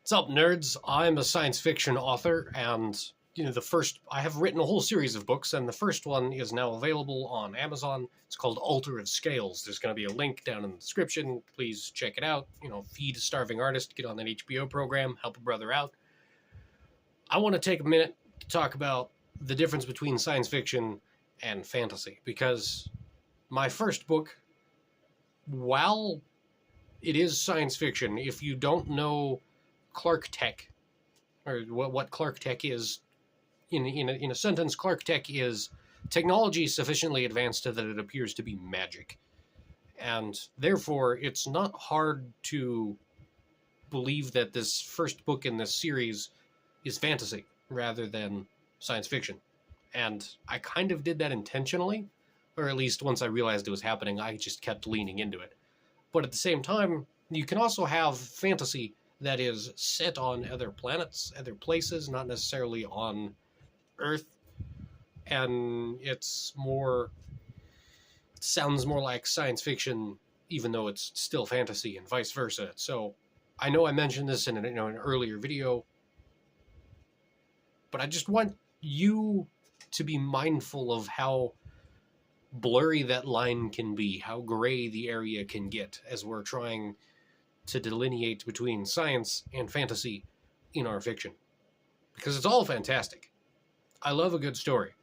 What's up, nerds? I'm a science fiction author, and I have written a whole series of books, and the first one is now available on Amazon. It's called Alter of Scales. There's going to be a link down in the description. Please check it out. Feed a starving artist, get on that HBO program, help a brother out. I want to take a minute to talk about the difference between science fiction and fantasy, because my first book, while it is science fiction, if you don't know Clark Tech, or what Clark Tech is, in a sentence, Clark Tech is technology sufficiently advanced that it appears to be magic. And therefore, it's not hard to believe that this first book in this series is fantasy rather than science fiction. And I kind of did that intentionally, or at least once I realized it was happening, I just kept leaning into it. But at the same time, you can also have fantasy that is set on other planets, other places, not necessarily on Earth, and it sounds more like science fiction, even though it's still fantasy, and vice versa. So I know I mentioned this in an earlier video, but I just want you to be mindful of how blurry that line can be, how gray the area can get as we're trying to delineate between science and fantasy in our fiction. Because it's all fantastic. I love a good story,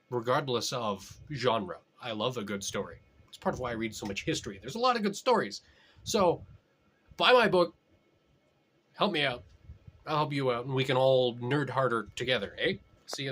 regardless of genre. I love a good story. It's part of why I read so much history. There's a lot of good stories. So, buy my book, help me out, I'll help you out, and we can all nerd harder together, eh? See you.